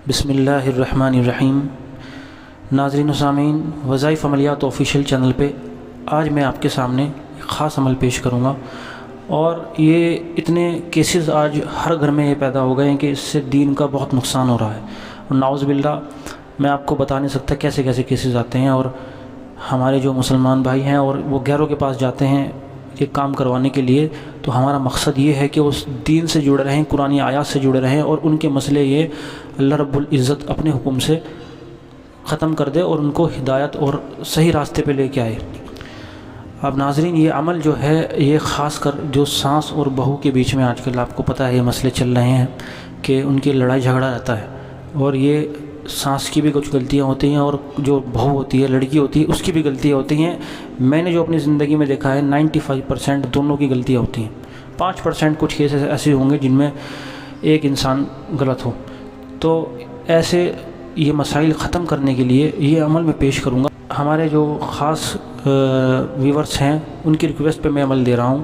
بسم اللہ الرحمن الرحیم۔ ناظرین و سامعین، وظائف عملیات آفیشیل چینل پہ آج میں آپ کے سامنے ایک خاص عمل پیش کروں گا، اور یہ اتنے کیسز آج ہر گھر میں یہ پیدا ہو گئے ہیں کہ اس سے دین کا بہت نقصان ہو رہا ہے، اور نعوذ باللہ میں آپ کو بتا نہیں سکتا کیسے کیسے کیسز آتے ہیں، اور ہمارے جو مسلمان بھائی ہیں اور وہ غیروں کے پاس جاتے ہیں یہ کام کروانے کے لیے، تو ہمارا مقصد یہ ہے کہ اس دین سے جڑے رہیں، قرآن آیات سے جڑے رہیں، اور ان کے مسئلے یہ اللہ رب العزت اپنے حکم سے ختم کر دے اور ان کو ہدایت اور صحیح راستے پہ لے کے آئے۔ اب ناظرین، یہ عمل جو ہے یہ خاص کر جو ساس اور بہو کے بیچ میں آج کل آپ کو پتہ ہے یہ مسئلے چل رہے ہیں کہ ان کی لڑائی جھگڑا رہتا ہے، اور یہ ساس کی بھی کچھ غلطیاں ہوتی ہیں اور جو بہو ہوتی ہے، لڑکی ہوتی ہے، اس کی بھی غلطیاں ہوتی ہیں۔ میں نے جو اپنی زندگی میں دیکھا ہے 95% دونوں کی غلطیاں ہوتی ہیں، 5% کچھ کیسز ایسے ہوں گے جن میں ایک انسان غلط ہو۔ تو ایسے یہ مسائل ختم کرنے کے لیے یہ عمل میں پیش کروں گا۔ ہمارے جو خاص ویورز ہیں ان کی ریکویسٹ پہ میں عمل دے رہا ہوں،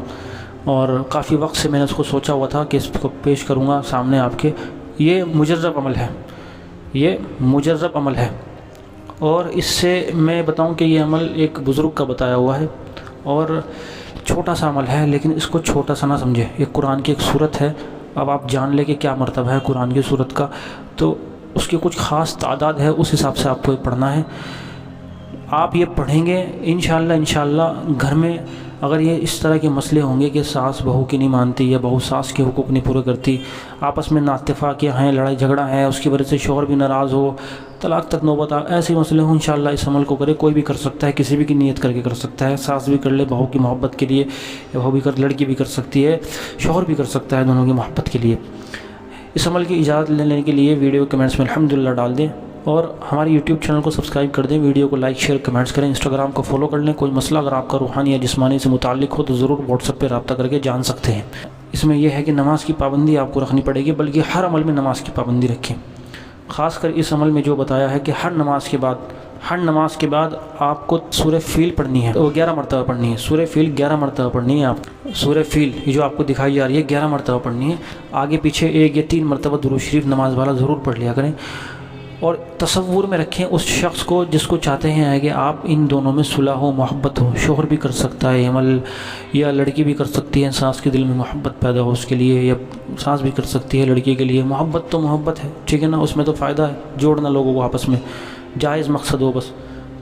اور کافی وقت سے میں نے اس کو سوچا ہوا تھا کہ اس کو پیش کروں گا سامنے آپ کے۔ یہ مجرب عمل ہے، یہ مجرب عمل ہے، اور اس سے میں بتاؤں کہ یہ عمل ایک بزرگ کا بتایا ہوا ہے، اور چھوٹا سا عمل ہے، لیکن اس کو چھوٹا سا نہ سمجھے۔ یہ قرآن کی ایک صورت ہے، اب آپ جان لے کہ کیا مرتبہ ہے قرآن کی صورت کا، تو اس کی کچھ خاص تعداد ہے، اس حساب سے آپ کو یہ پڑھنا ہے۔ آپ یہ پڑھیں گے انشاءاللہ گھر میں اگر یہ اس طرح کے مسئلے ہوں گے کہ ساس بہو کی نہیں مانتی یا بہو ساس کے حقوق نہیں پورے کرتی، آپس میں ناتفاقیاں ہیں، لڑائی جھگڑا ہے، اس کی وجہ سے شوہر بھی ناراض ہو، طلاق تک نوبت ایسے مسئلے ہوں، انشاءاللہ اس عمل کو کرے۔ کوئی بھی کر سکتا ہے، کسی بھی کی نیت کر کے کر سکتا ہے، ساس بھی کر لے بہو کی محبت کے لیے، یا بہو بھی لڑکی بھی کر سکتی ہے، شوہر بھی کر سکتا ہے دونوں کی محبت کے لیے۔ اس عمل کی اجازت لینے کے لیے ویڈیو کمنٹس میں الحمدللہ ڈال دیں، اور ہمارے یوٹیوب چینل کو سبسکرائب کر دیں، ویڈیو کو لائک شیئر کمنٹس کریں، انسٹاگرام کو فالو کر لیں۔ کوئی مسئلہ اگر آپ کا روحانی یا جسمانی سے متعلق ہو تو ضرور واٹس ایپ پہ رابطہ کر کے جان سکتے ہیں۔ اس میں یہ ہے کہ نماز کی پابندی آپ کو رکھنی پڑے گی، بلکہ ہر عمل میں نماز کی پابندی رکھیں۔ خاص کر اس عمل میں جو بتایا ہے کہ ہر نماز کے بعد آپ کو سورہ فیل پڑھنی ہے، وہ 11 مرتبہ پڑھنی ہے۔ سورہ فیل 11 مرتبہ پڑھنی ہے آپ، سورہ فیل یہ جو آپ کو دکھائی جا رہی ہے 11 مرتبہ پڑھنی ہے۔ آگے پیچھے 1 یا 3 مرتبہ درود شریف نماز والا ضرور پڑھ لیا کریں، اور تصور میں رکھیں اس شخص کو جس کو چاہتے ہیں کہ آپ ان دونوں میں صلح ہو، محبت ہو۔ شوہر بھی کر سکتا ہے عمل، یا لڑکی بھی کر سکتی ہے، ساس کے دل میں محبت پیدا ہو اس کے لیے، یا ساس بھی کر سکتی ہے لڑکی کے لیے۔ محبت تو محبت ہے، ٹھیک ہے نا، اس میں تو فائدہ ہے، جوڑنا لوگوں کو آپس میں، جائز مقصد ہو بس۔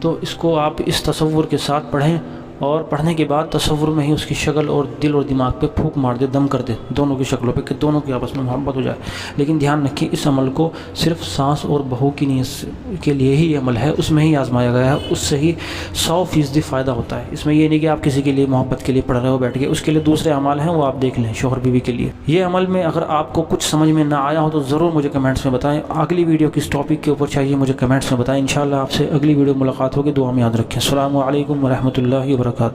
تو اس کو آپ اس تصور کے ساتھ پڑھیں، اور پڑھنے کے بعد تصور میں ہی اس کی شکل اور دل اور دماغ پہ پھونک مار دے، دم کر دے دونوں کی شکلوں پہ، کہ دونوں کی آپس میں محبت ہو جائے۔ لیکن دھیان رکھیں اس عمل کو صرف ساس اور بہو کی نیت کے لیے ہی یہ عمل ہے، اس میں ہی آزمایا گیا ہے، اس سے ہی 100% فائدہ ہوتا ہے۔ اس میں یہ نہیں کہ آپ کسی کے لیے محبت کے لیے پڑھ رہے ہو بیٹھ کے، اس کے لیے دوسرے اعمال ہیں وہ آپ دیکھ لیں شوہر بیوی کے لیے۔ یہ عمل میں اگر آپ کو کچھ سمجھ میں نہ آیا ہو تو ضرور مجھے کمنٹس میں بتائیں، اگلی ویڈیو کس ٹاپک کے اوپر چاہیے مجھے کمنٹس میں بتائیں۔ انشاءاللہ آپ سے اگلی ویڈیو ملاقات ہوگی، دعا میں یاد رکھیں۔ السلام علیکم ورحمۃ اللہ وبرکاتہ۔